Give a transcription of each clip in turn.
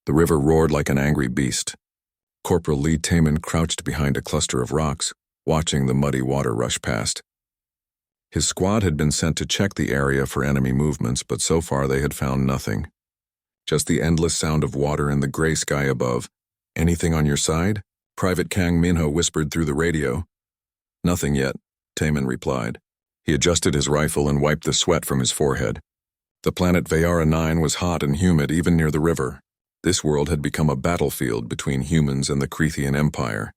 The river roared like an angry beast. Corporal Lee Taman crouched behind a cluster of rocks, watching the muddy water rush past. His squad had been sent to check the area for enemy movements, but so far they had found nothing. Just the endless sound of water and the gray sky above. "Anything on your side?" Private Kang Minho whispered through the radio. "Nothing yet," Taman replied. He adjusted his rifle and wiped the sweat from his forehead. The planet Vayara 9 was hot and humid even near the river. This world had become a battlefield between humans and the Crethean Empire,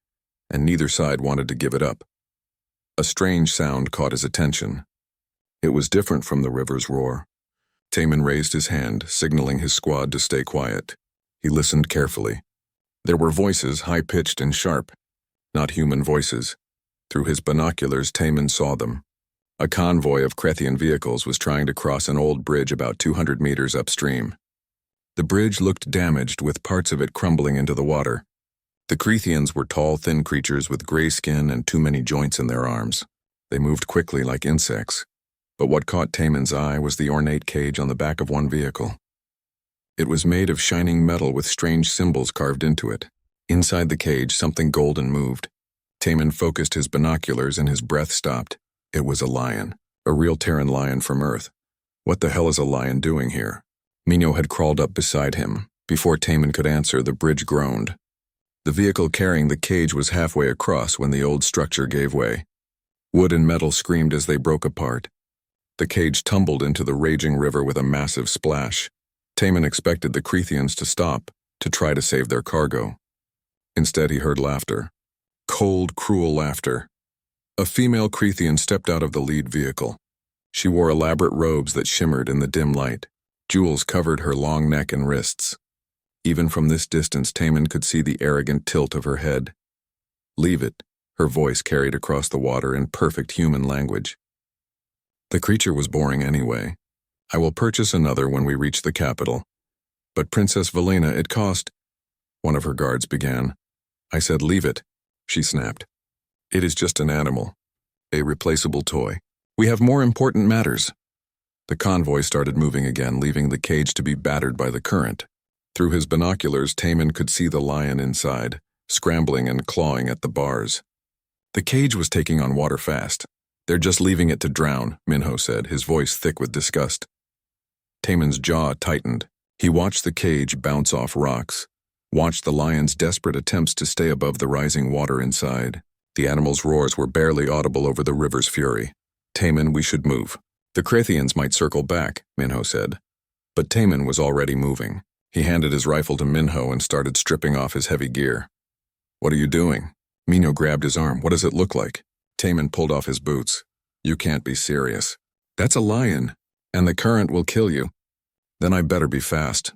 and neither side wanted to give it up. A strange sound caught his attention. It was different from the river's roar. Taman raised his hand, signaling his squad to stay quiet. He listened carefully. There were voices, high-pitched and sharp. Not human voices. Through his binoculars, Taman saw them. A convoy of Crethean vehicles was trying to cross an old bridge about 200 meters upstream. The bridge looked damaged, with parts of it crumbling into the water. The Cretheans were tall, thin creatures with gray skin and too many joints in their arms. They moved quickly like insects. But what caught Taman's eye was the ornate cage on the back of one vehicle. It was made of shining metal with strange symbols carved into it. Inside the cage, something golden moved. Taman focused his binoculars and his breath stopped. It was a lion, a real Terran lion from Earth. What the hell is a lion doing here? Minho had crawled up beside him. Before Taman could answer, the bridge groaned. The vehicle carrying the cage was halfway across when the old structure gave way. Wood and metal screamed as they broke apart. The cage tumbled into the raging river with a massive splash. Taman expected the Cretheans to stop, to try to save their cargo. Instead, he heard laughter. Cold, cruel laughter. A female Crethean stepped out of the lead vehicle. She wore elaborate robes that shimmered in the dim light. Jewels covered her long neck and wrists. Even from this distance, Taman could see the arrogant tilt of her head. "Leave it," her voice carried across the water in perfect human language. The creature was boring anyway. "I will purchase another when we reach the capital." "But Princess Valena, it cost—" one of her guards began. "I said leave it," she snapped. "It is just an animal. A replaceable toy. We have more important matters." The convoy started moving again, leaving the cage to be battered by the current. Through his binoculars, Taman could see the lion inside, scrambling and clawing at the bars. The cage was taking on water fast. "They're just leaving it to drown," Minho said, his voice thick with disgust. Taman's jaw tightened. He watched the cage bounce off rocks, watched the lion's desperate attempts to stay above the rising water inside. The animal's roars were barely audible over the river's fury. "Taman, we should move." "The Cretheans might circle back," Minho said. But Taman was already moving. He handed his rifle to Minho and started stripping off his heavy gear. "What are you doing?" Minho grabbed his arm. "What does it look like?" Taman pulled off his boots. "You can't be serious." "That's a lion, and the current will kill you." "Then I better be fast."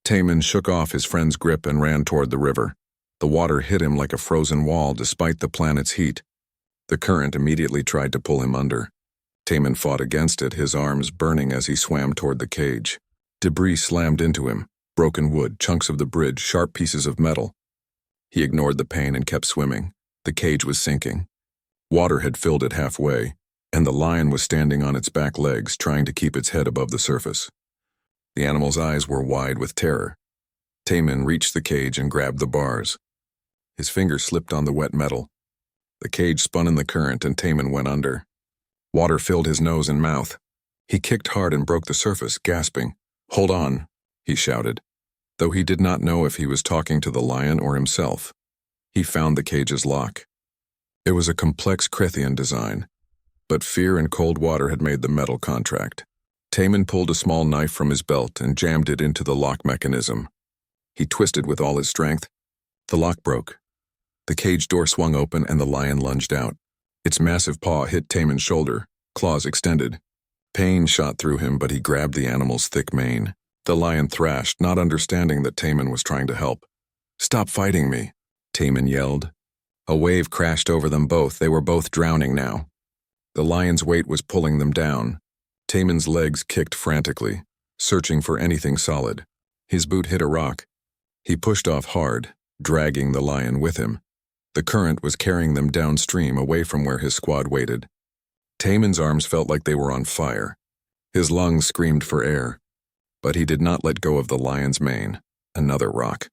Taman shook off his friend's grip and ran toward the river. The water hit him like a frozen wall despite the planet's heat. The current immediately tried to pull him under. Taman fought against it, his arms burning as he swam toward the cage. Debris slammed into him. Broken wood, chunks of the bridge, sharp pieces of metal. He ignored the pain and kept swimming. The cage was sinking. Water had filled it halfway, and the lion was standing on its back legs, trying to keep its head above the surface. The animal's eyes were wide with terror. Taman reached the cage and grabbed the bars. His fingers slipped on the wet metal. The cage spun in the current and Taman went under. Water filled his nose and mouth. He kicked hard and broke the surface, gasping. "Hold on," he shouted, though he did not know if he was talking to the lion or himself. He found the cage's lock. It was a complex Crethean design, but fear and cold water had made the metal contract. Taman pulled a small knife from his belt and jammed it into the lock mechanism. He twisted with all his strength. The lock broke. The cage door swung open and the lion lunged out. Its massive paw hit Taman's shoulder, claws extended. Pain shot through him, but he grabbed the animal's thick mane. The lion thrashed, not understanding that Taman was trying to help. "Stop fighting me," Taman yelled. A wave crashed over them both. They were both drowning now. The lion's weight was pulling them down. Taman's legs kicked frantically, searching for anything solid. His boot hit a rock. He pushed off hard, dragging the lion with him. The current was carrying them downstream, away from where his squad waited. Taman's arms felt like they were on fire. His lungs screamed for air, but he did not let go of the lion's mane. Another rock.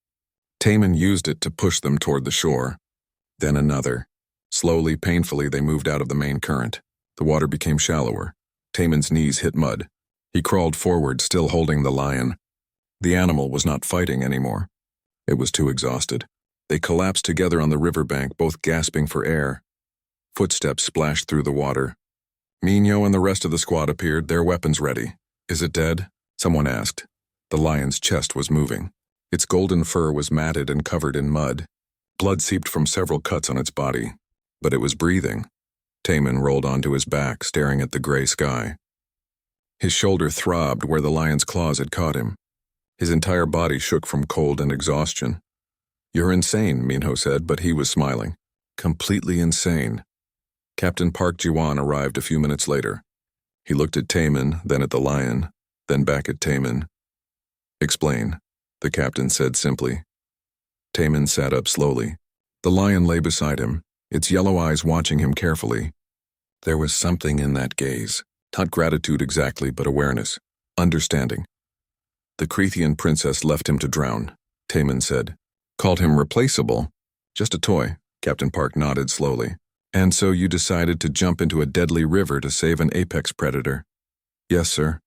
Taman used it to push them toward the shore. Then another. Slowly, painfully, they moved out of the main current. The water became shallower. Taman's knees hit mud. He crawled forward, still holding the lion. The animal was not fighting anymore. It was too exhausted. They collapsed together on the riverbank, both gasping for air. Footsteps splashed through the water. Mino and the rest of the squad appeared, their weapons ready. "Is it dead?" someone asked. The lion's chest was moving. Its golden fur was matted and covered in mud. Blood seeped from several cuts on its body. But it was breathing. Taman rolled onto his back, staring at the gray sky. His shoulder throbbed where the lion's claws had caught him. His entire body shook from cold and exhaustion. "You're insane," Minho said, but he was smiling. "Completely insane." Captain Park Jiwan arrived a few minutes later. He looked at Taman, then at the lion, then back at Taman. "Explain," the captain said simply. Taman sat up slowly. The lion lay beside him, its yellow eyes watching him carefully. There was something in that gaze. Not gratitude exactly, but awareness. Understanding. "The Crethean princess left him to drown," Taman said. "Called him replaceable? Just a toy," Captain Park nodded slowly. "And so you decided to jump into a deadly river to save an apex predator?" "Yes, sir.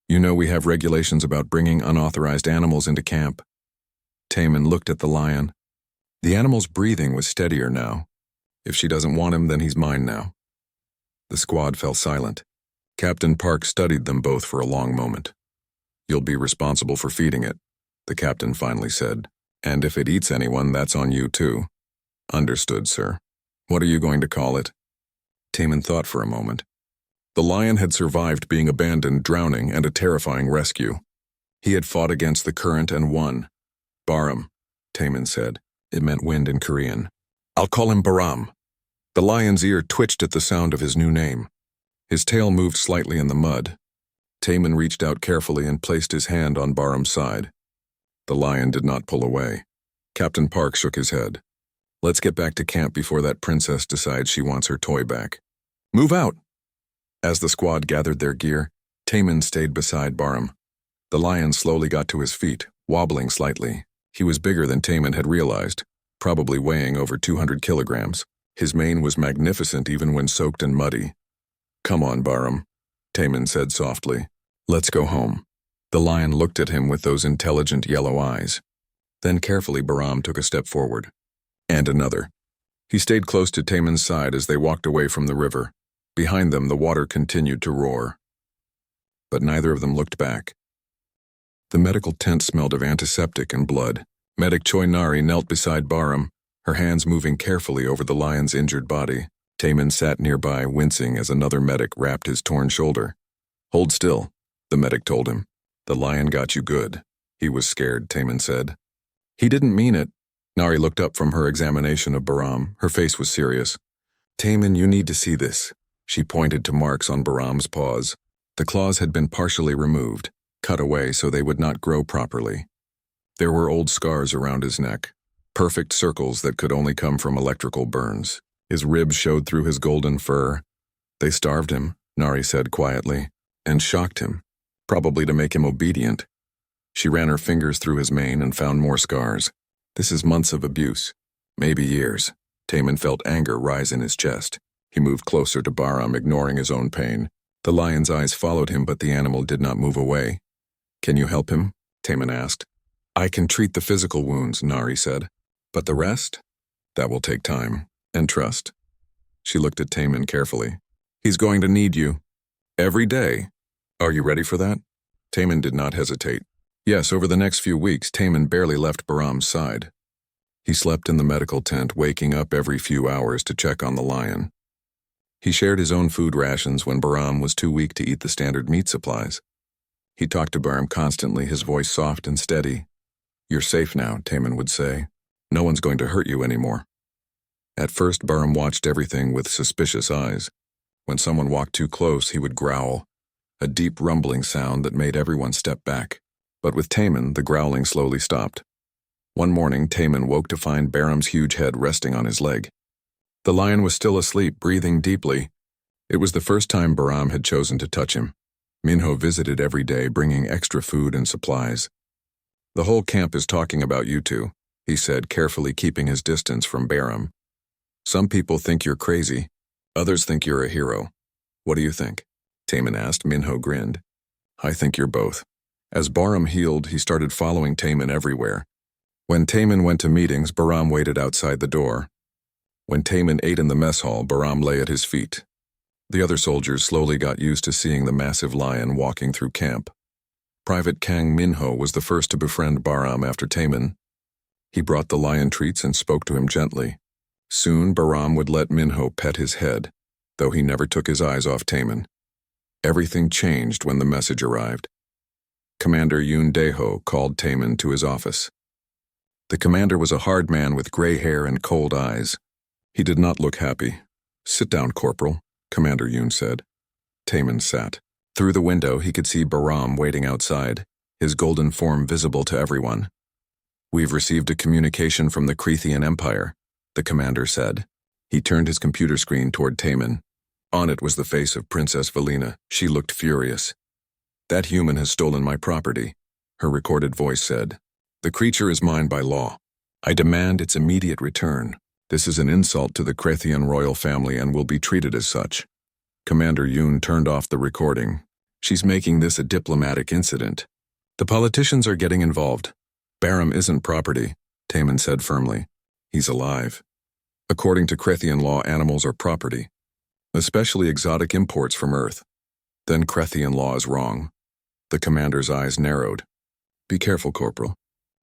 You know we have regulations about bringing unauthorized animals into camp." Taman looked at the lion. The animal's breathing was steadier now. "If she doesn't want him, then he's mine now." The squad fell silent. Captain Park studied them both for a long moment. "You'll be responsible for feeding it," the captain finally said. "And if it eats anyone, that's on you too." "Understood, sir. What are you going to call it?" Taman thought for a moment. The lion had survived being abandoned, drowning, and a terrifying rescue. He had fought against the current and won. "Baram," Taman said. It meant wind in Korean. "I'll call him Baram." The lion's ear twitched at the sound of his new name. His tail moved slightly in the mud. Taman reached out carefully and placed his hand on Baram's side. The lion did not pull away. Captain Park shook his head. "Let's get back to camp before that princess decides she wants her toy back. Move out!" As the squad gathered their gear, Taman stayed beside Baram. The lion slowly got to his feet, wobbling slightly. He was bigger than Taman had realized, probably weighing over 200 kilograms. His mane was magnificent even when soaked and muddy. "Come on, Baram," Taman said softly. "Let's go home." The lion looked at him with those intelligent yellow eyes. Then carefully Baram took a step forward. And another. He stayed close to Taman's side as they walked away from the river. Behind them, the water continued to roar. But neither of them looked back. The medical tent smelled of antiseptic and blood. Medic Choi Nari knelt beside Baram, her hands moving carefully over the lion's injured body. Taman sat nearby, wincing as another medic wrapped his torn shoulder. "Hold still," the medic told him. "The lion got you good." "He was scared," Taman said. "He didn't mean it." Nari looked up from her examination of Baram. Her face was serious. "Taman, you need to see this." She pointed to marks on Baram's paws. The claws had been partially removed, cut away so they would not grow properly. There were old scars around his neck, perfect circles that could only come from electrical burns. His ribs showed through his golden fur. "They starved him," Nari said quietly, "and shocked him, probably to make him obedient." She ran her fingers through his mane and found more scars. "This is months of abuse, maybe years." Taman felt anger rise in his chest. He moved closer to Baram, ignoring his own pain. The lion's eyes followed him, but the animal did not move away. "Can you help him?" Taman asked. "I can treat the physical wounds," Nari said. "But the rest? That will take time. And trust." She looked at Taman carefully. "He's going to need you. Every day. Are you ready for that?" Taman did not hesitate. Yes, over the next few weeks, Taman barely left Baram's side. He slept in the medical tent, waking up every few hours to check on the lion. He shared his own food rations when Baram was too weak to eat the standard meat supplies. He talked to Baram constantly, his voice soft and steady. "You're safe now," Taman would say. "No one's going to hurt you anymore." At first, Baram watched everything with suspicious eyes. When someone walked too close, he would growl, a deep rumbling sound that made everyone step back. But with Taman, the growling slowly stopped. One morning, Taman woke to find Baram's huge head resting on his leg. The lion was still asleep, breathing deeply. It was the first time Baram had chosen to touch him. Minho visited every day, bringing extra food and supplies. The whole camp is talking about you two, he said, carefully keeping his distance from Bahram. Some people think you're crazy. Others think you're a hero. What do you think? Taman asked. Minho grinned. I think you're both. As Bahram healed, he started following Taman everywhere. When Taman went to meetings, Bahram waited outside the door. When Taman ate in the mess hall, Bahram lay at his feet. The other soldiers slowly got used to seeing the massive lion walking through camp. Private Kang Minho was the first to befriend Bahram after Taman. He brought the lion treats and spoke to him gently. Soon, Bahram would let Minho pet his head, though he never took his eyes off Taman. Everything changed when the message arrived. Commander Yoon Dae-ho called Taman to his office. The commander was a hard man with gray hair and cold eyes. He did not look happy. Sit down, Corporal, Commander Yoon said. Taman sat. Through the window, he could see Bahram waiting outside, his golden form visible to everyone. We've received a communication from the Crethean Empire, the commander said. He turned his computer screen toward Taman. On it was the face of Princess Valina. She looked furious. That human has stolen my property, her recorded voice said. The creature is mine by law. I demand its immediate return. This is an insult to the Crethean royal family and will be treated as such. Commander Yoon turned off the recording. She's making this a diplomatic incident. The politicians are getting involved. Bahram isn't property, Taman said firmly. He's alive. According to Crethean law, animals are property, especially exotic imports from Earth. Then Crethean law is wrong. The commander's eyes narrowed. Be careful, Corporal.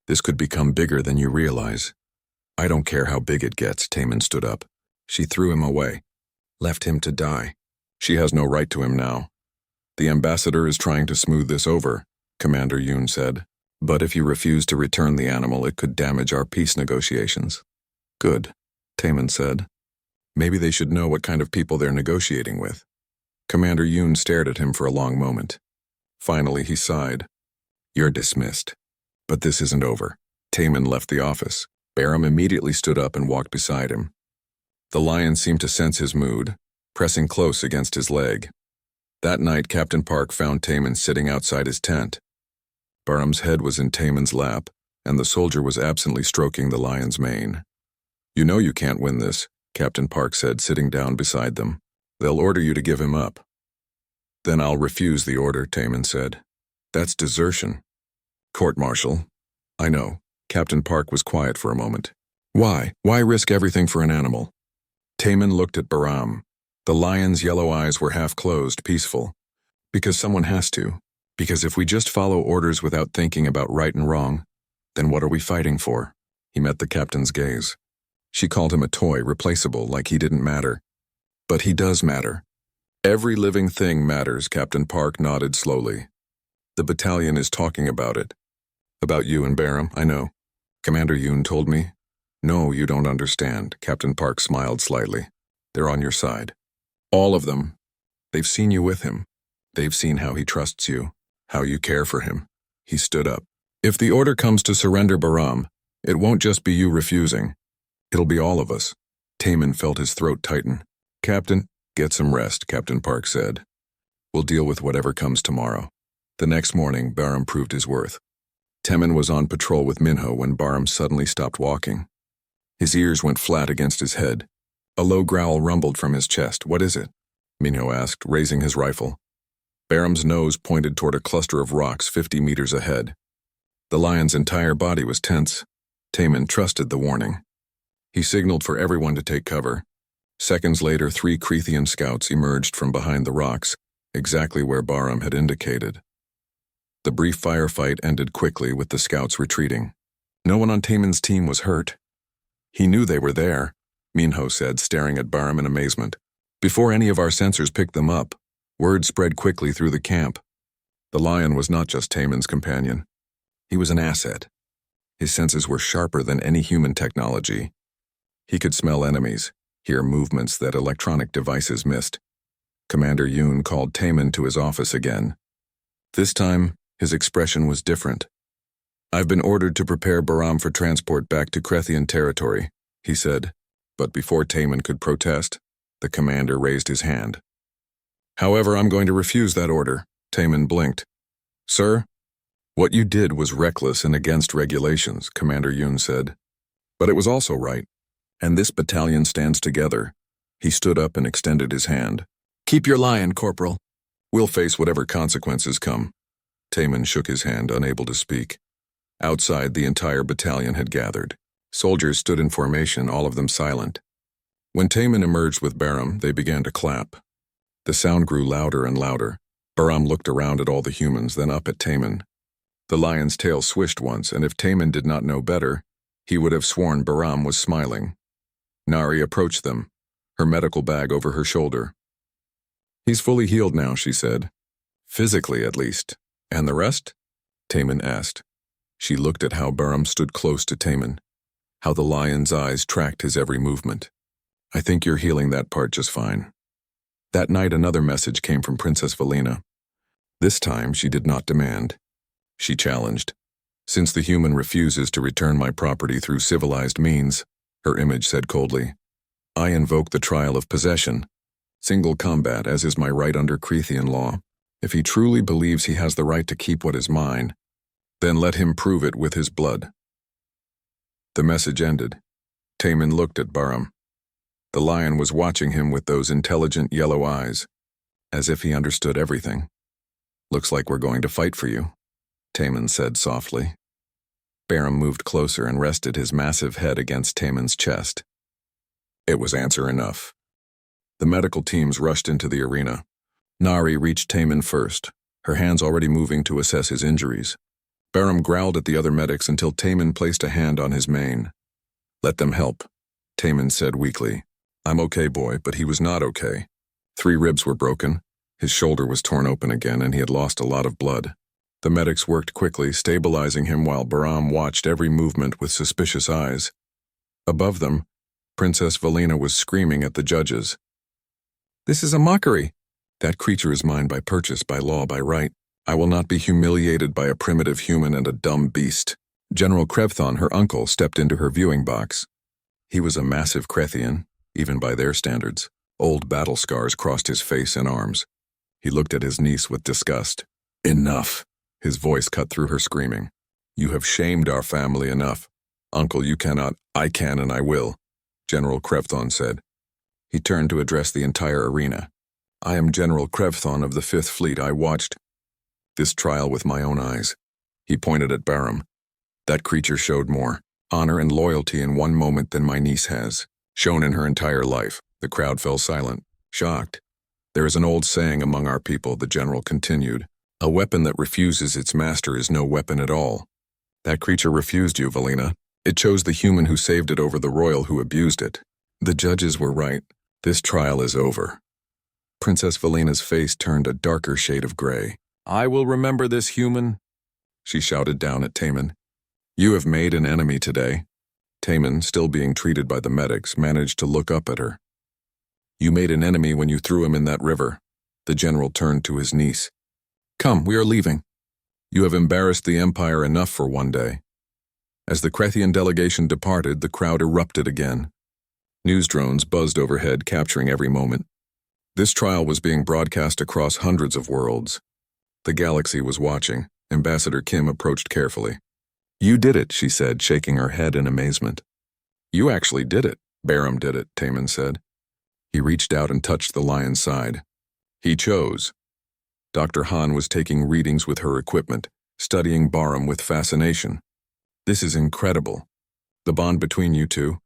This could become bigger than you realize. I don't care how big it gets, Taman stood up. She threw him away. Left him to die. She has no right to him now. The ambassador is trying to smooth this over, Commander Yoon said. But if you refuse to return the animal, it could damage our peace negotiations. Good, Taman said. Maybe they should know what kind of people they're negotiating with. Commander Yoon stared at him for a long moment. Finally, he sighed. You're dismissed. But this isn't over. Taman left the office. Bahram immediately stood up and walked beside him. The lion seemed to sense his mood, pressing close against his leg. That night, Captain Park found Taman sitting outside his tent. Bahram's head was in Taman's lap, and the soldier was absently stroking the lion's mane. You know you can't win this, Captain Park said, sitting down beside them. They'll order you to give him up. Then I'll refuse the order, Taman said. That's desertion. Court-martial. I know. Captain Park was quiet for a moment. Why? Why risk everything for an animal? Taman looked at Bahram. The lion's yellow eyes were half closed, peaceful. Because someone has to. Because if we just follow orders without thinking about right and wrong, then what are we fighting for? He met the captain's gaze. She called him a toy, replaceable, like he didn't matter. But he does matter. Every living thing matters, Captain Park nodded slowly. The battalion is talking about it. About you and Bahram, I know. Commander Yoon told me. No, you don't understand, Captain Park smiled slightly. They're on your side. All of them. They've seen you with him. They've seen how he trusts you, how you care for him. He stood up. If the order comes to surrender Bahram, it won't just be you refusing. It'll be all of us. Taman felt his throat tighten. Captain, get some rest, Captain Park said. We'll deal with whatever comes tomorrow. The next morning, Bahram proved his worth. Taman was on patrol with Minho when Bahram suddenly stopped walking. His ears went flat against his head. A low growl rumbled from his chest. What is it? Minho asked, raising his rifle. Bahram's nose pointed toward a cluster of rocks 50 meters ahead. The lion's entire body was tense. Taman trusted the warning. He signaled for everyone to take cover. Seconds later, 3 Crethean scouts emerged from behind the rocks, exactly where Bahram had indicated. The brief firefight ended quickly with the scouts retreating. No one on Taman's team was hurt. He knew they were there, Minho said, staring at Bahram in amazement. Before any of our sensors picked them up, word spread quickly through the camp. The lion was not just Taman's companion. He was an asset. His senses were sharper than any human technology. He could smell enemies, hear movements that electronic devices missed. Commander Yoon called Taman to his office again. This time, his expression was different. I've been ordered to prepare Bahram for transport back to Crethean territory, he said, but before Taman could protest, the commander raised his hand. However, I'm going to refuse that order, Taman blinked. Sir? What you did was reckless and against regulations, Commander Yoon said. But it was also right. And this battalion stands together. He stood up and extended his hand. Keep your lion, Corporal. We'll face whatever consequences come. Taman shook his hand, unable to speak. Outside, the entire battalion had gathered. Soldiers stood in formation, all of them silent. When Taman emerged with Baram, they began to clap. The sound grew louder and louder. Baram looked around at all the humans, then up at Taman. The lion's tail swished once, and if Taman did not know better, he would have sworn Baram was smiling. Nari approached them, her medical bag over her shoulder. He's fully healed now, she said. Physically, at least. And the rest? Taman asked. She looked at how Baram stood close to Taman, how the lion's eyes tracked his every movement. I think you're healing that part just fine. That night another message came from Princess Valina. This time she did not demand. She challenged. Since the human refuses to return my property through civilized means, her image said coldly, I invoke the trial of possession. Single combat, as is my right under Crethean law. If he truly believes he has the right to keep what is mine, then let him prove it with his blood. The message ended. Taman looked at Baram. The lion was watching him with those intelligent yellow eyes, as if he understood everything. Looks like we're going to fight for you, Taman said softly. Baram moved closer and rested his massive head against Taman's chest. It was answer enough. The medical teams rushed into the arena. Nari reached Taman first, her hands already moving to assess his injuries. Baram growled at the other medics until Taman placed a hand on his mane. Let them help, Taman said weakly. I'm okay, boy, but he was not okay. 3 ribs were broken, his shoulder was torn open again, and he had lost a lot of blood. The medics worked quickly, stabilizing him while Baram watched every movement with suspicious eyes. Above them, Princess Valina was screaming at the judges. This is a mockery. That creature is mine by purchase, by law, by right. I will not be humiliated by a primitive human and a dumb beast. General Krevthon, her uncle, stepped into her viewing box. He was a massive Krethian, even by their standards. Old battle scars crossed his face and arms. He looked at his niece with disgust. Enough. His voice cut through her screaming. You have shamed our family enough. Uncle, you cannot. I can and I will, General Krevthon said. He turned to address the entire arena. I am General Krevthon of the 5th Fleet. I watched this trial with my own eyes. He pointed at Baram. That creature showed more honor and loyalty in one moment than my niece has shown in her entire life. The crowd fell silent, shocked. There is an old saying among our people, the general continued. A weapon that refuses its master is no weapon at all. That creature refused you, Valina. It chose the human who saved it over the royal who abused it. The judges were right. This trial is over. Princess Valina's face turned a darker shade of gray. I will remember this human, she shouted down at Taman. You have made an enemy today. Taman, still being treated by the medics, managed to look up at her. You made an enemy when you threw him in that river. The general turned to his niece. Come, we are leaving. You have embarrassed the Empire enough for one day. As the Krethian delegation departed, the crowd erupted again. News drones buzzed overhead, capturing every moment. This trial was being broadcast across hundreds of worlds. The galaxy was watching. Ambassador Kim approached carefully. You did it, she said, shaking her head in amazement. You actually did it. Baram did it, Taman said. He reached out and touched the lion's side. He chose. Dr. Han was taking readings with her equipment, studying Baram with fascination. This is incredible. The bond between you two.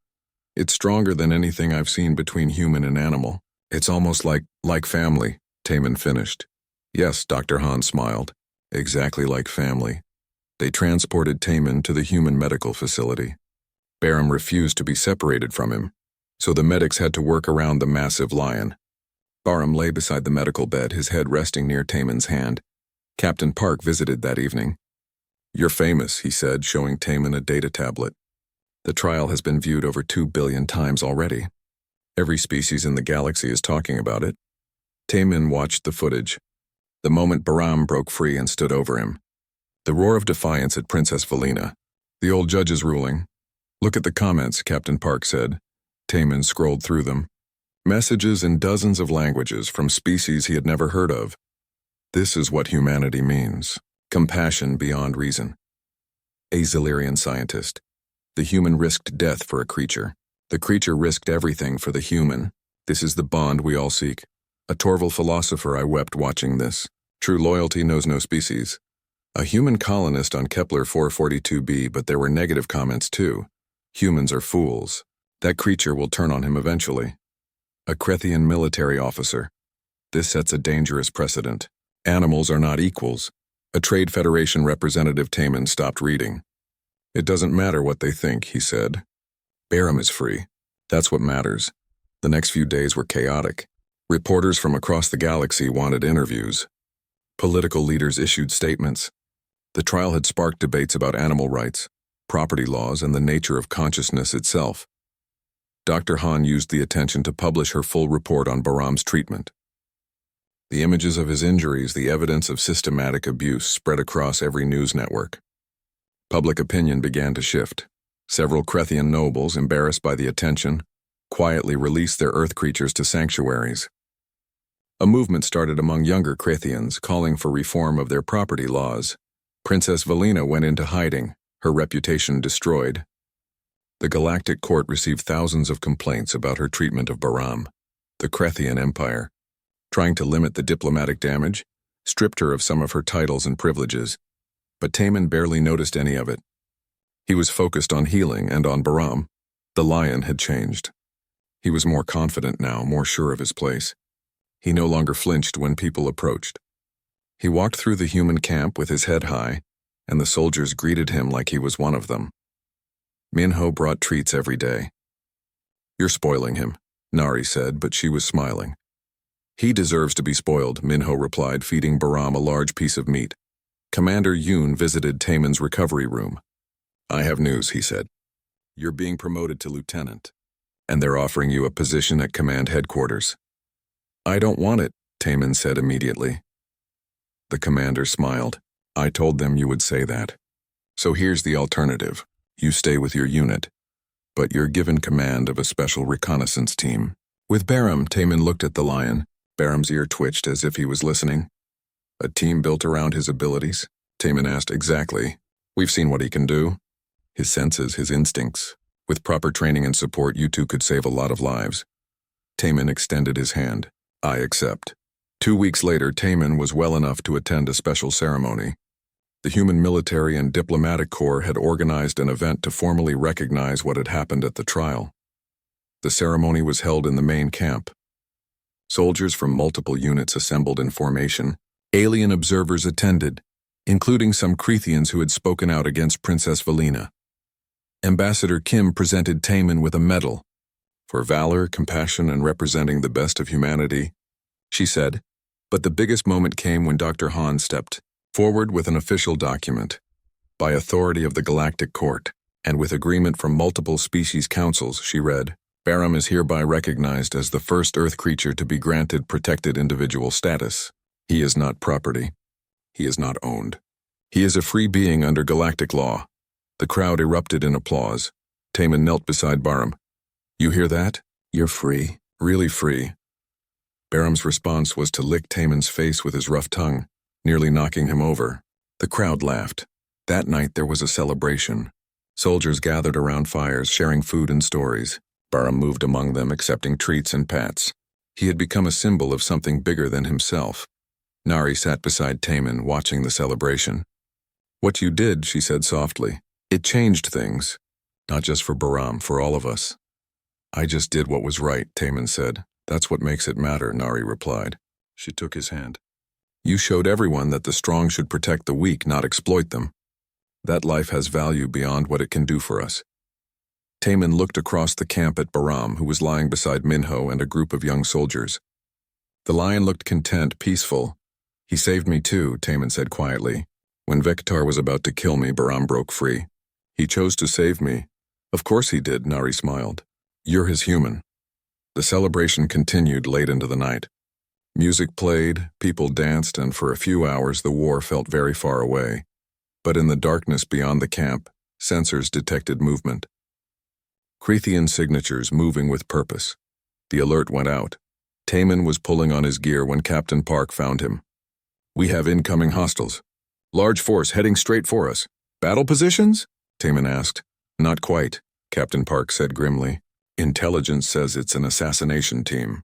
It's stronger than anything I've seen between human and animal. It's almost like family, Taman finished. Yes, Dr. Han smiled. Exactly like family. They transported Taman to the human medical facility. Baram refused to be separated from him, so the medics had to work around the massive lion. Baram lay beside the medical bed, his head resting near Taman's hand. Captain Park visited that evening. You're famous, he said, showing Taman a data tablet. The trial has been viewed over 2 billion times already. Every species in the galaxy is talking about it. Taman watched the footage. The moment Baram broke free and stood over him. The roar of defiance at Princess Valina. The old judge's ruling. Look at the comments, Captain Park said. Taman scrolled through them. Messages in dozens of languages from species he had never heard of. This is what humanity means. Compassion beyond reason. A Zilarian scientist. The human risked death for a creature. The creature risked everything for the human. This is the bond we all seek. A Torval philosopher, I wept watching this. True loyalty knows no species. A human colonist on Kepler 442b, but there were negative comments too. Humans are fools. That creature will turn on him eventually. A Krethian military officer. This sets a dangerous precedent. Animals are not equals. A Trade Federation representative. Taman stopped reading. It doesn't matter what they think, he said. Barum is free. That's what matters. The next few days were chaotic. Reporters from across the galaxy wanted interviews. Political leaders issued statements. The trial had sparked debates about animal rights, property laws, and the nature of consciousness itself. Dr. Han used the attention to publish her full report on Baram's treatment. The images of his injuries, the evidence of systematic abuse, spread across every news network. Public opinion began to shift. Several Krethian nobles, embarrassed by the attention, quietly released their Earth creatures to sanctuaries. A movement started among younger Krethians, calling for reform of their property laws. Princess Valina went into hiding, her reputation destroyed. The Galactic Court received thousands of complaints about her treatment of Baram. The Krethian Empire, trying to limit the diplomatic damage, stripped her of some of her titles and privileges. But Taman barely noticed any of it. He was focused on healing and on Baram. The lion had changed. He was more confident now, more sure of his place. He no longer flinched when people approached. He walked through the human camp with his head high, and the soldiers greeted him like he was one of them. Minho brought treats every day. You're spoiling him, Nari said, but she was smiling. He deserves to be spoiled, Minho replied, feeding Baram a large piece of meat. Commander Yoon visited Taman's recovery room. I have news, he said. You're being promoted to lieutenant, and they're offering you a position at command headquarters. I don't want it, Taman said immediately. The commander smiled. I told them you would say that. So here's the alternative. You stay with your unit, but you're given command of a special reconnaissance team. With Baram, Taman looked at the lion. Baram's ear twitched as if he was listening. A team built around his abilities? Taman asked. Exactly. We've seen what he can do. His senses, his instincts. With proper training and support, you two could save a lot of lives. Taman extended his hand. I accept. 2 weeks later, Taman was well enough to attend a special ceremony. The human military and diplomatic corps had organized an event to formally recognize what had happened at the trial. The ceremony was held in the main camp. Soldiers from multiple units assembled in formation. Alien observers attended, including some Krethians who had spoken out against Princess Valina. Ambassador Kim presented Taman with a medal for valor, compassion, and representing the best of humanity, she said. But the biggest moment came when Dr. Han stepped forward with an official document. By authority of the Galactic Court, and with agreement from multiple species councils, she read, Baram is hereby recognized as the first Earth creature to be granted protected individual status. He is not property. He is not owned. He is a free being under galactic law. The crowd erupted in applause. Taman knelt beside Baram. You hear that? You're free. Really free. Baram's response was to lick Taman's face with his rough tongue, nearly knocking him over. The crowd laughed. That night there was a celebration. Soldiers gathered around fires, sharing food and stories. Baram moved among them, accepting treats and pats. He had become a symbol of something bigger than himself. Nari sat beside Taman, watching the celebration. What you did, she said softly. It changed things. Not just for Baram, for all of us. I just did what was right, Taman said. That's what makes it matter, Nari replied. She took his hand. You showed everyone that the strong should protect the weak, not exploit them. That life has value beyond what it can do for us. Taman looked across the camp at Baram, who was lying beside Minho and a group of young soldiers. The lion looked content, peaceful. He saved me too, Taman said quietly. When Vector was about to kill me, Baram broke free. He chose to save me. Of course he did, Nari smiled. You're his human. The celebration continued late into the night. Music played, people danced, and for a few hours the war felt very far away. But in the darkness beyond the camp, sensors detected movement. Krethian signatures moving with purpose. The alert went out. Taman was pulling on his gear when Captain Park found him. We have incoming hostiles. Large force heading straight for us. Battle positions? Taman asked. Not quite, Captain Park said grimly. Intelligence says it's an assassination team.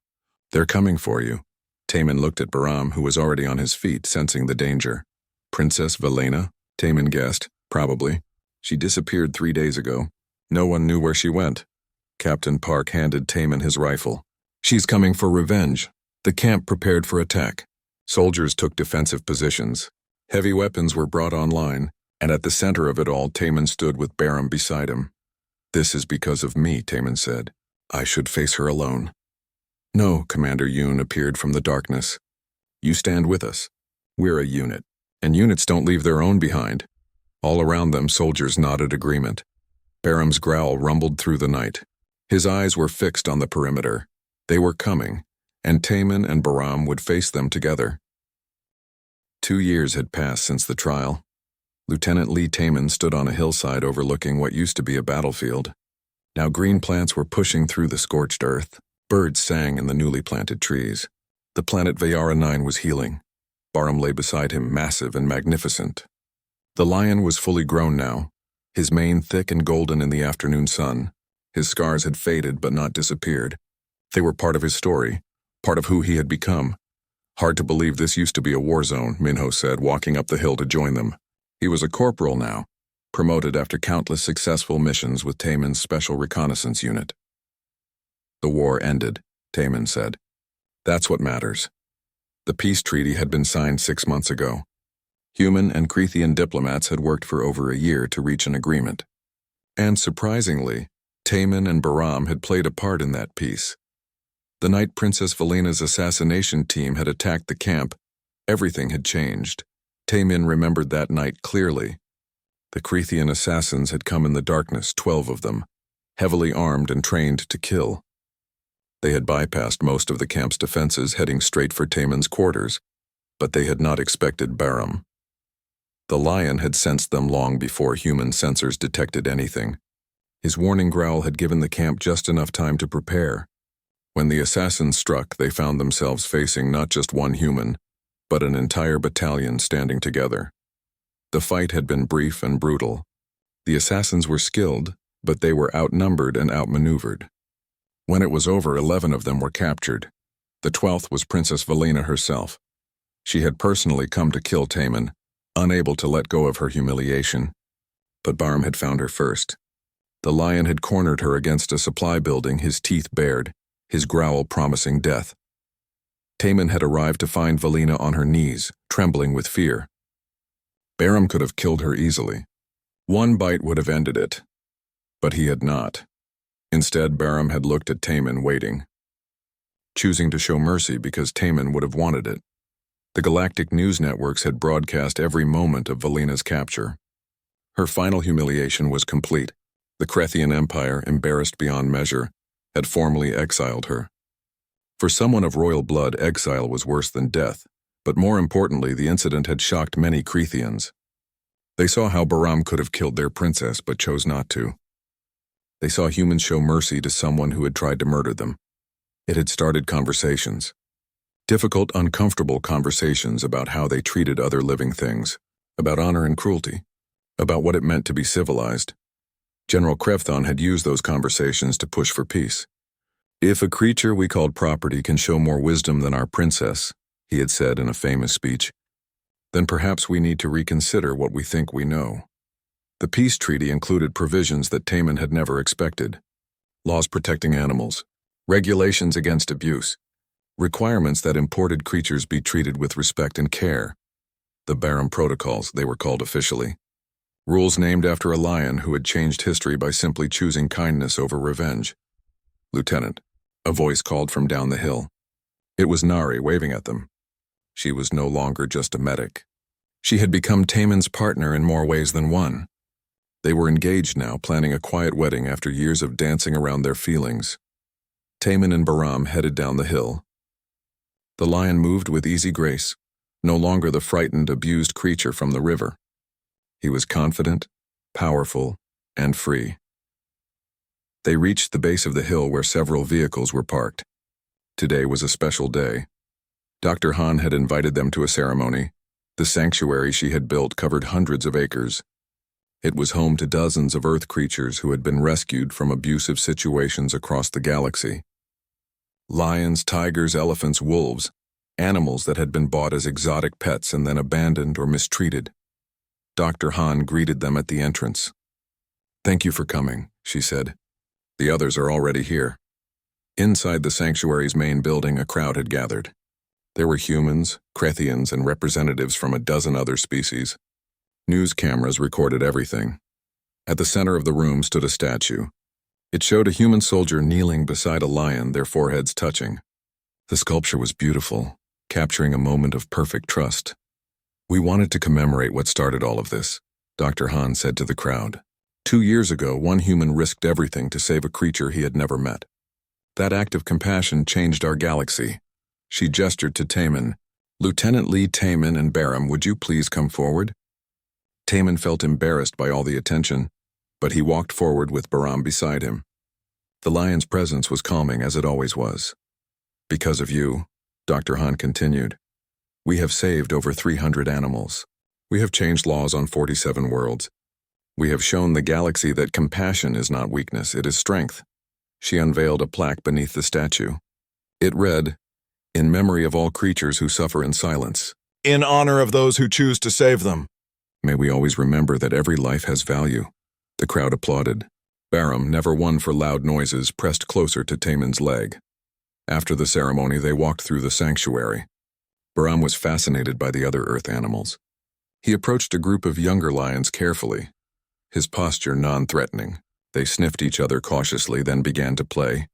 They're coming for you. Taman looked at Bahram, who was already on his feet, sensing the danger. Princess Velena? Taman guessed. Probably. She disappeared 3 days ago. No one knew where she went. Captain Park handed Taman his rifle. She's coming for revenge. The camp prepared for attack. Soldiers took defensive positions. Heavy weapons were brought online, and at the center of it all, Taman stood with Bahram beside him. This is because of me, Taman said. I should face her alone. No, Commander Yoon appeared from the darkness. You stand with us. We're a unit, and units don't leave their own behind. All around them, soldiers nodded agreement. Bahram's growl rumbled through the night. His eyes were fixed on the perimeter. They were coming, and Taman and Bahram would face them together. 2 years had passed since the trial. Lieutenant Lee Taman stood on a hillside overlooking what used to be a battlefield. Now green plants were pushing through the scorched earth. Birds sang in the newly planted trees. The planet Vayara 9 was healing. Bahram lay beside him, massive and magnificent. The lion was fully grown now, his mane thick and golden in the afternoon sun. His scars had faded but not disappeared. They were part of his story, part of who he had become. Hard to believe this used to be a war zone, Minho said, walking up the hill to join them. He was a corporal now, promoted after countless successful missions with Taman's Special Reconnaissance Unit. The war ended, Taman said. That's what matters. The peace treaty had been signed 6 months ago. Human and Crethean diplomats had worked for over a year to reach an agreement. And surprisingly, Taman and Bahram had played a part in that peace. The night Princess Velena's assassination team had attacked the camp, everything had changed. Taman remembered that night clearly. The Crethean assassins had come in the darkness, 12 of them, heavily armed and trained to kill. They had bypassed most of the camp's defenses, heading straight for Taman's quarters, but they had not expected Bahram. The lion had sensed them long before human sensors detected anything. His warning growl had given the camp just enough time to prepare. When the assassins struck, they found themselves facing not just one human, but an entire battalion standing together. The fight had been brief and brutal. The assassins were skilled, but they were outnumbered and outmaneuvered. When it was over, 11 of them were captured. The 12th was Princess Velena herself. She had personally come to kill Taman, unable to let go of her humiliation. But Bahram had found her first. The lion had cornered her against a supply building, his teeth bared, his growl promising death. Taman had arrived to find Velena on her knees, trembling with fear. Bahram could have killed her easily. One bite would have ended it. But he had not. Instead, Bahram had looked at Taman, waiting, choosing to show mercy because Taman would have wanted it. The galactic news networks had broadcast every moment of Velena's capture. Her final humiliation was complete. The Crethean Empire, embarrassed beyond measure, had formally exiled her. For someone of royal blood, exile was worse than death, but more importantly, the incident had shocked many Cretheans. They saw how Bahram could have killed their princess but chose not to. They saw humans show mercy to someone who had tried to murder them. It had started conversations. Difficult, uncomfortable conversations about how they treated other living things, about honor and cruelty, about what it meant to be civilized. General Krevthon had used those conversations to push for peace. If a creature we called property can show more wisdom than our princess, he had said in a famous speech, then perhaps we need to reconsider what we think we know. The peace treaty included provisions that Taman had never expected. Laws protecting animals, regulations against abuse, requirements that imported creatures be treated with respect and care. The Bahram Protocols, they were called officially. Rules named after a lion who had changed history by simply choosing kindness over revenge. Lieutenant, a voice called from down the hill. It was Nari waving at them. She was no longer just a medic. She had become Taman's partner in more ways than one. They were engaged now, planning a quiet wedding after years of dancing around their feelings. Taman and Bahram headed down the hill. The lion moved with easy grace, no longer the frightened, abused creature from the river. He was confident, powerful, and free. They reached the base of the hill where several vehicles were parked. Today was a special day. Dr. Han had invited them to a ceremony, The sanctuary she had built covered hundreds of acres. It was home to dozens of Earth creatures who had been rescued from abusive situations across the galaxy. Lions, tigers, elephants, wolves, animals that had been bought as exotic pets and then abandoned or mistreated. Dr. Han greeted them at the entrance. "Thank you for coming," she said. "The others are already here." Inside the sanctuary's main building, a crowd had gathered. There were humans, Krethians, and representatives from a dozen other species. News cameras recorded everything. At the center of the room stood a statue. It showed a human soldier kneeling beside a lion, their foreheads touching. The sculpture was beautiful, capturing a moment of perfect trust. "We wanted to commemorate what started all of this," Dr. Han said to the crowd. 2 years ago, one human risked everything to save a creature he had never met. That act of compassion changed our galaxy. She gestured to Taman. "Lieutenant Lee, Taman, and Baram, would you please come forward?" Taman felt embarrassed by all the attention, but he walked forward with Baram beside him. The lion's presence was calming, as it always was. "Because of you," Dr. Han continued, "we have saved over 300 animals. We have changed laws on 47 worlds. We have shown the galaxy that compassion is not weakness, it is strength." She unveiled a plaque beneath the statue. It read, "In memory of all creatures who suffer in silence. In honor of those who choose to save them. May we always remember that every life has value." The crowd applauded. Baram, never one for loud noises, pressed closer to Taman's leg. After the ceremony, they walked through the sanctuary. Baram was fascinated by the other Earth animals. He approached a group of younger lions carefully, his posture non-threatening. They sniffed each other cautiously, then began to play.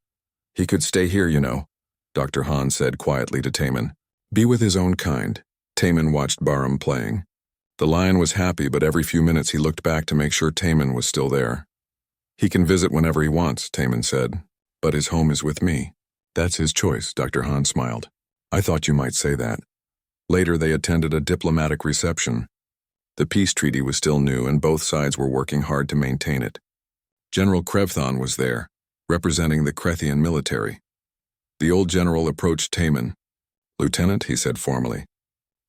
"He could stay here, you know," Dr. Han said quietly to Taman. "Be with his own kind." Taman watched Baram playing. The lion was happy, but every few minutes he looked back to make sure Taman was still there. "He can visit whenever he wants," Taman said, "but his home is with me." "That's his choice," Dr. Han smiled. "I thought you might say that." Later, they attended a diplomatic reception. The peace treaty was still new, and both sides were working hard to maintain it. General Krevthon was there, representing the Krethian military. The old general approached Taman. "Lieutenant," he said formally.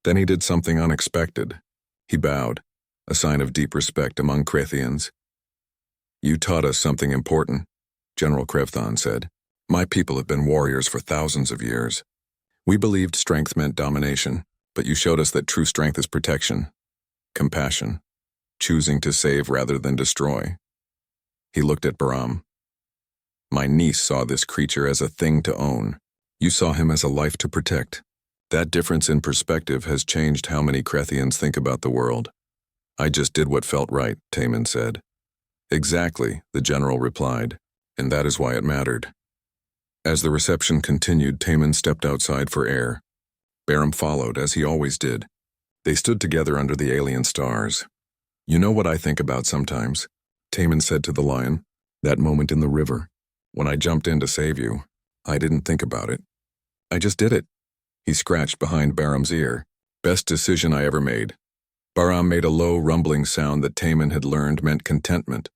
Then he did something unexpected. He bowed, a sign of deep respect among Krethians. "You taught us something important," General Krevthon said. "My people have been warriors for thousands of years. We believed strength meant domination, but you showed us that true strength is protection, compassion, choosing to save rather than destroy." He looked at Baram. "My niece saw this creature as a thing to own. You saw him as a life to protect. That difference in perspective has changed how many Krethians think about the world." "I just did what felt right," Taman said. "Exactly," the general replied, "and that is why it mattered." As the reception continued, Taman stepped outside for air. Baram followed, as he always did. They stood together under the alien stars. "You know what I think about sometimes," Taman said to the lion. "That moment in the river, when I jumped in to save you. I didn't think about it. I just did it." He scratched behind Baram's ear. "Best decision I ever made." Baram made a low, rumbling sound that Taman had learned meant contentment.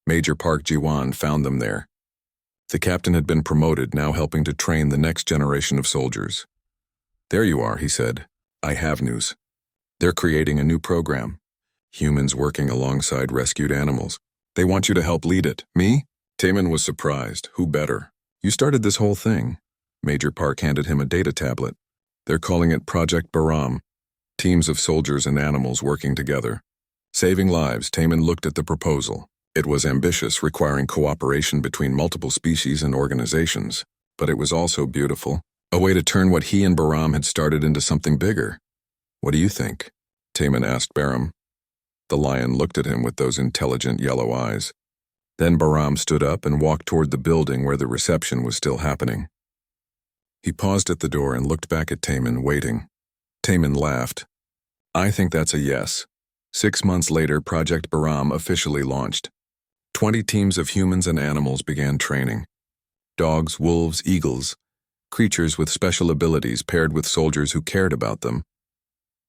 Major Park Jiwan found them there. The captain had been promoted, now helping to train the next generation of soldiers. "There you are," he said. "I have news. They're creating a new program. Humans working alongside rescued animals. They want you to help lead it." "Me?" Taman was surprised. "Who better? You started this whole thing." Major Park handed him a data tablet. "They're calling it Project Baram. Teams of soldiers and animals working together. Saving lives." Taman looked at the proposal. It was ambitious, requiring cooperation between multiple species and organizations. But it was also beautiful. A way to turn what he and Baram had started into something bigger. "What do you think?" Taman asked Baram. The lion looked at him with those intelligent yellow eyes. Then Baram stood up and walked toward the building where the reception was still happening. He paused at the door and looked back at Taman, waiting. Taman laughed. "I think that's a yes." 6 months later, Project Baram officially launched. 20 teams of humans and animals began training. Dogs, wolves, eagles, creatures with special abilities paired with soldiers who cared about them.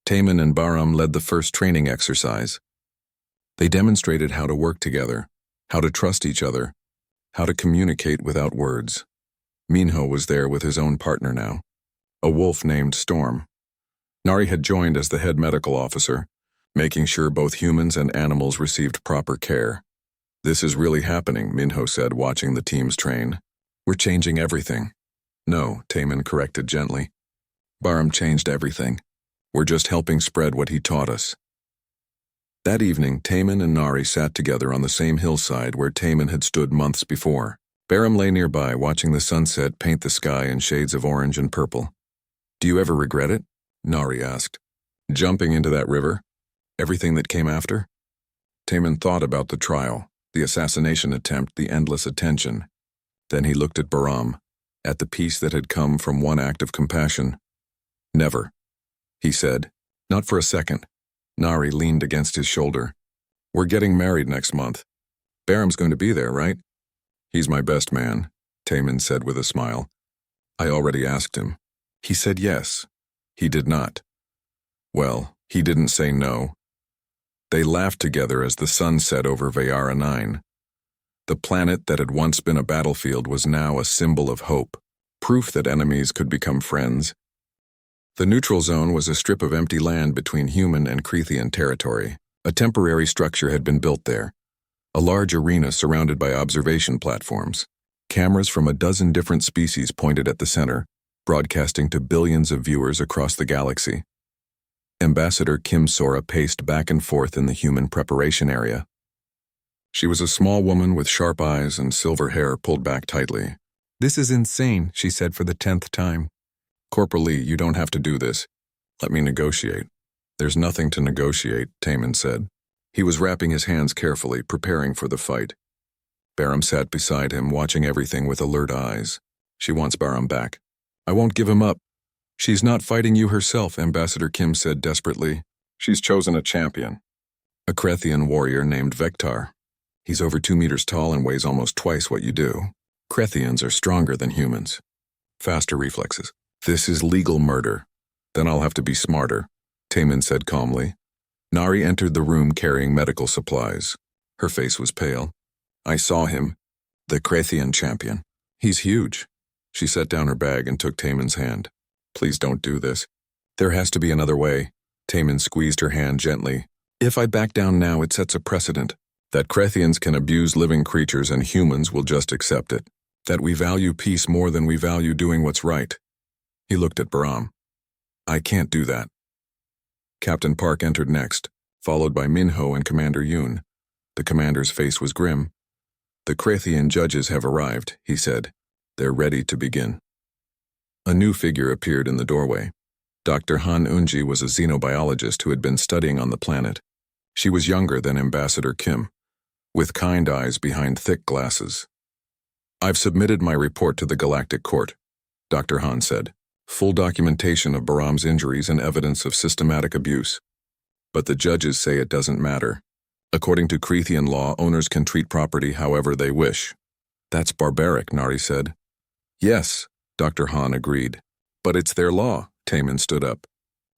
Taman and Baram led the first training exercise. They demonstrated how to work together, how to trust each other, how to communicate without words. Minho was there with his own partner now, a wolf named Storm. Nari had joined as the head medical officer, making sure both humans and animals received proper care. "This is really happening," Minho said, watching the teams train. "We're changing everything." "No," Taman corrected gently. "Baram changed everything. We're just helping spread what he taught us." That evening, Taman and Nari sat together on the same hillside where Taman had stood months before. Baram lay nearby, watching the sunset paint the sky in shades of orange and purple. "Do you ever regret it?" Nari asked. "Jumping into that river? Everything that came after?" Taman thought about the trial, the assassination attempt, the endless attention. Then he looked at Baram, at the peace that had come from one act of compassion. "Never," he said. "Not for a second." Nari leaned against his shoulder. "We're getting married next month. Baram's going to be there, right?" "He's my best man," Taman said with a smile. "I already asked him. He said yes. He did not. Well, he didn't say no." They laughed together as the sun set over Vayara 9. The planet that had once been a battlefield was now a symbol of hope, proof that enemies could become friends. The neutral zone was a strip of empty land between human and Crethean territory. A temporary structure had been built there, a large arena surrounded by observation platforms. Cameras from a dozen different species pointed at the center, broadcasting to billions of viewers across the galaxy. Ambassador Kim Sora paced back and forth in the human preparation area. She was a small woman with sharp eyes and silver hair pulled back tightly. "This is insane," she said for the 10th time. "Corporal Lee, you don't have to do this. Let me negotiate." "There's nothing to negotiate," Taman said. He was wrapping his hands carefully, preparing for the fight. Baram sat beside him, watching everything with alert eyes. "She wants Baram back." "I won't give him up." "She's not fighting you herself," Ambassador Kim said desperately. "She's chosen a champion. A Krethian warrior named Vektar. He's over 2 meters tall and weighs almost twice what you do. Krethians are stronger than humans. Faster reflexes. This is legal murder." "Then I'll have to be smarter," Taman said calmly. Nari entered the room carrying medical supplies. Her face was pale. "I saw him. The Krethian champion. He's huge." She set down her bag and took Taman's hand. "Please don't do this." "There has to be another way." Taman squeezed her hand gently. "If I back down now, it sets a precedent. That Krethians can abuse living creatures and humans will just accept it. That we value peace more than we value doing what's right." He looked at Baram. "I can't do that." Captain Park entered next, followed by Minho and Commander Yoon. The commander's face was grim. "The Krethian judges have arrived," he said. "They're ready to begin." A new figure appeared in the doorway. Dr. Han Unji was a xenobiologist who had been studying on the planet. She was younger than Ambassador Kim, with kind eyes behind thick glasses. "I've submitted my report to the Galactic Court," Dr. Han said. "Full documentation of Baram's injuries and evidence of systematic abuse. But the judges say it doesn't matter. According to Krethian law, owners can treat property however they wish." "That's barbaric," Nari said. "Yes," Dr. Han agreed. "But it's their law." Taman stood up.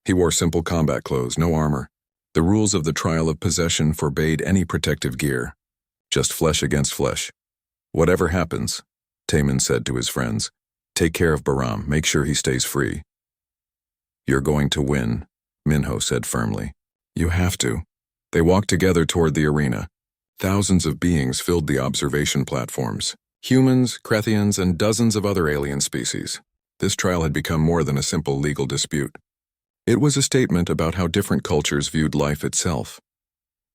He wore simple combat clothes, no armor. The rules of the trial of possession forbade any protective gear. Just flesh against flesh. "Whatever happens," Taman said to his friends, "take care of Baram, make sure he stays free." "You're going to win," Minho said firmly. "You have to." They walked together toward the arena. Thousands of beings filled the observation platforms. Humans, Krethians, and dozens of other alien species. This trial had become more than a simple legal dispute. It was a statement about how different cultures viewed life itself.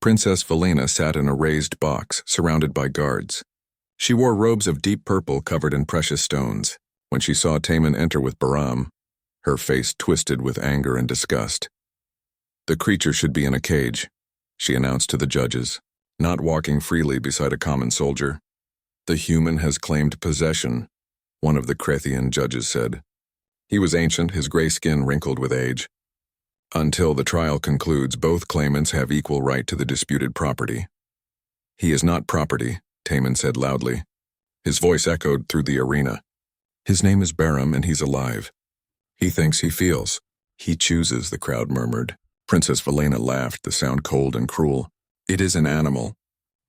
Princess Valena sat in a raised box, surrounded by guards. She wore robes of deep purple covered in precious stones. When she saw Taman enter with Baram, her face twisted with anger and disgust. "The creature should be in a cage," she announced to the judges, "not walking freely beside a common soldier." "The human has claimed possession," one of the Krethian judges said. He was ancient, his gray skin wrinkled with age. "Until the trial concludes, both claimants have equal right to the disputed property." "He is not property," Taman said loudly. His voice echoed through the arena. "His name is Baram and he's alive. He thinks he feels. He chooses," the crowd murmured. Princess Valena laughed, the sound cold and cruel. "It is an animal.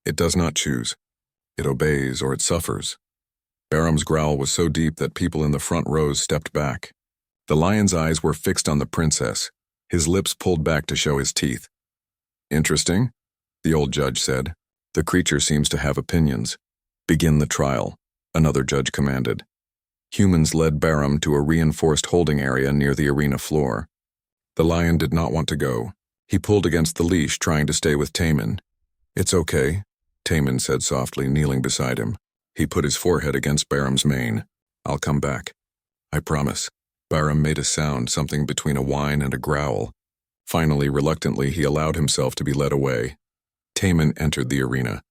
It does not choose. It obeys or it suffers." Baram's growl was so deep that people in the front rows stepped back. The lion's eyes were fixed on the princess, His lips pulled back to show his teeth. Interesting, the old judge said. The creature seems to have opinions. Begin the trial, another judge commanded. Humans led Barum to a reinforced holding area near the arena floor. The lion did not want to go. He pulled against the leash, trying to stay with Taman. It's okay, Taman said softly, kneeling beside him. He put his forehead against Barum's mane. I'll come back. I promise. Barum made a sound, something between a whine and a growl. Finally, reluctantly, he allowed himself to be led away. Taman entered the arena.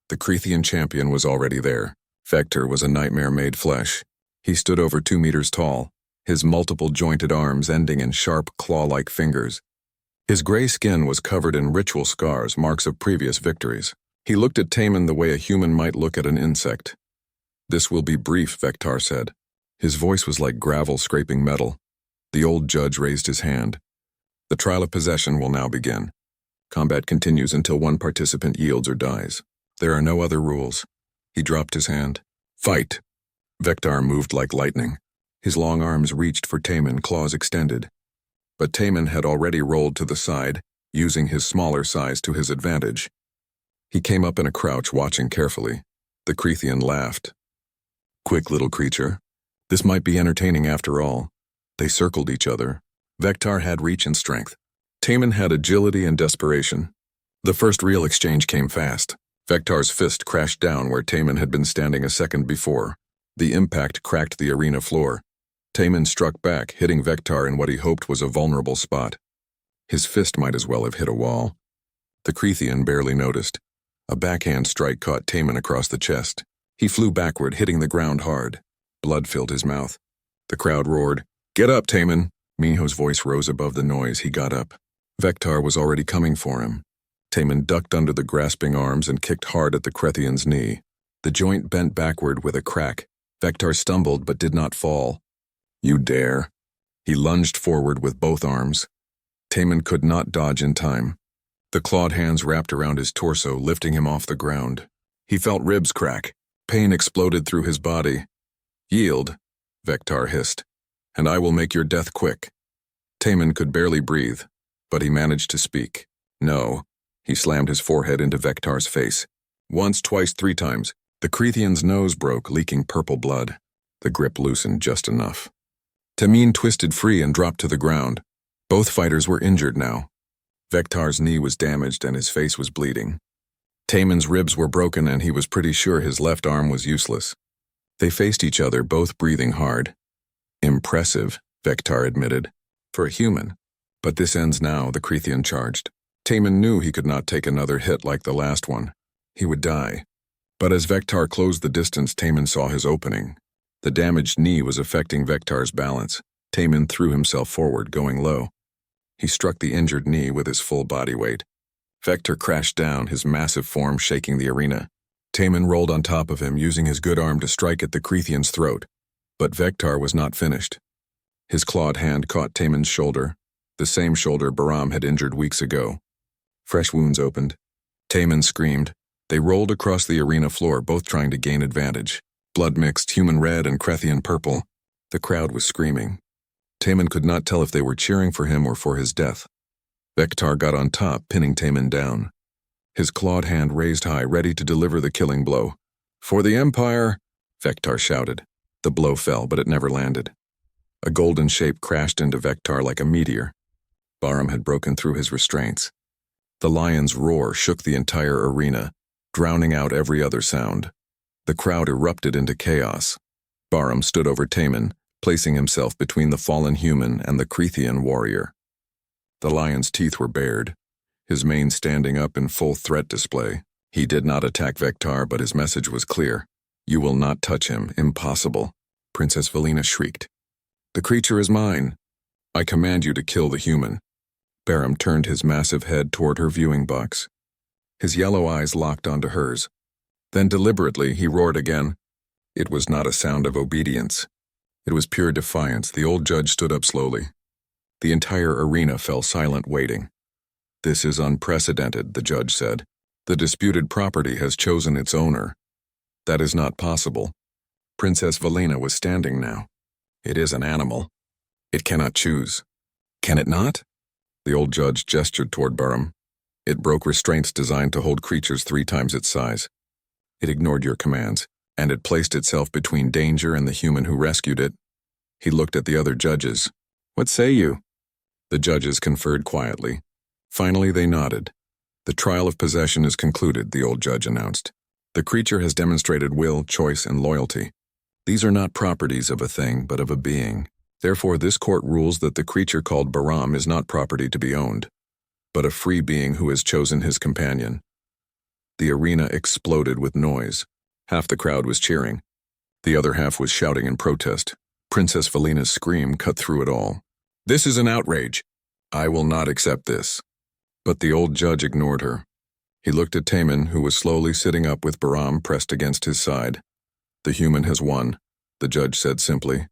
The Creathian champion was already there. Vector was a nightmare made flesh. He stood over 2 meters tall, his multiple jointed arms ending in sharp, claw-like fingers. His gray skin was covered in ritual scars, marks of previous victories. He looked at Taman the way a human might look at an insect. This will be brief, Vector said. His voice was like gravel scraping metal. The old judge raised his hand. The trial of possession will now begin. Combat continues until one participant yields or dies. There are no other rules. He dropped his hand. Fight! Vector moved like lightning. His long arms reached for Taman, claws extended. But Taman had already rolled to the side, using his smaller size to his advantage. He came up in a crouch, watching carefully. The Creathian laughed. Quick little creature. This might be entertaining after all. They circled each other. Vector had reach and strength. Taman had agility and desperation. The first real exchange came fast. Vector's fist crashed down where Taman had been standing a second before. The impact cracked the arena floor. Taman struck back, hitting Vector in what he hoped was a vulnerable spot. His fist might as well have hit a wall. The Creathian barely noticed. A backhand strike caught Taman across the chest. He flew backward, hitting the ground hard. Blood filled his mouth. The crowd roared, "Get up, Taman!" Miho's voice rose above the noise. He got up. Vector was already coming for him. Taman ducked under the grasping arms and kicked hard at the Creathian's knee. The joint bent backward with a crack. Vector stumbled but did not fall. You dare. He lunged forward with both arms. Taman could not dodge in time. The clawed hands wrapped around his torso, lifting him off the ground. He felt ribs crack. Pain exploded through his body. Yield, Vector hissed, and I will make your death quick. Taman could barely breathe, but he managed to speak. No. He slammed his forehead into Vector's face. Once, twice, 3 times. The Creathian's nose broke, leaking purple blood. The grip loosened just enough. Taman twisted free and dropped to the ground. Both fighters were injured now. Vector's knee was damaged and his face was bleeding. Taman's ribs were broken and he was pretty sure his left arm was useless. They faced each other, both breathing hard. Impressive, Vector admitted. For a human. But this ends now, the Creathian charged. Taman knew he could not take another hit like the last one. He would die. But as Vector closed the distance, Taman saw his opening. The damaged knee was affecting Vector's balance. Taman threw himself forward, going low. He struck the injured knee with his full body weight. Vector crashed down, his massive form shaking the arena. Taman rolled on top of him, using his good arm to strike at the Creathian's throat. But Vector was not finished. His clawed hand caught Taman's shoulder, the same shoulder Barum had injured weeks ago. Fresh wounds opened. Taman screamed. They rolled across the arena floor, both trying to gain advantage. Blood mixed human red and Creathian purple. The crowd was screaming. Taman could not tell if they were cheering for him or for his death. Vector got on top, pinning Taman down. His clawed hand raised high, ready to deliver the killing blow. For the Empire, Vector shouted. The blow fell, but it never landed. A golden shape crashed into Vector like a meteor. Barum had broken through his restraints. The lion's roar shook the entire arena, drowning out every other sound. The crowd erupted into chaos. Barum stood over Taman, placing himself between the fallen human and the Creathian warrior. The lion's teeth were bared, his mane standing up in full threat display. He did not attack Vector, but his message was clear. You will not touch him. Impossible. Princess Valina shrieked. The creature is mine. I command you to kill the human. Barum turned his massive head toward her viewing box. His yellow eyes locked onto hers. Then deliberately he roared again. It was not a sound of obedience. It was pure defiance. The old judge stood up slowly. The entire arena fell silent, waiting. This is unprecedented, the judge said. The disputed property has chosen its owner. That is not possible. Princess Valina was standing now. It is an animal. It cannot choose. Can it not? The old judge gestured toward Bahram. It broke restraints designed to hold creatures 3 times its size. It ignored your commands, and it placed itself between danger and the human who rescued it. He looked at the other judges. What say you? The judges conferred quietly. Finally, they nodded. The trial of possession is concluded, the old judge announced. The creature has demonstrated will, choice, and loyalty. These are not properties of a thing, but of a being. Therefore, this court rules that the creature called Bahram is not property to be owned, but a free being who has chosen his companion. The arena exploded with noise. Half the crowd was cheering. The other half was shouting in protest. Princess Felina's scream cut through it all. This is an outrage. I will not accept this. But the old judge ignored her. He looked at Taman, who was slowly sitting up with Bahram pressed against his side. The human has won, the judge said simply.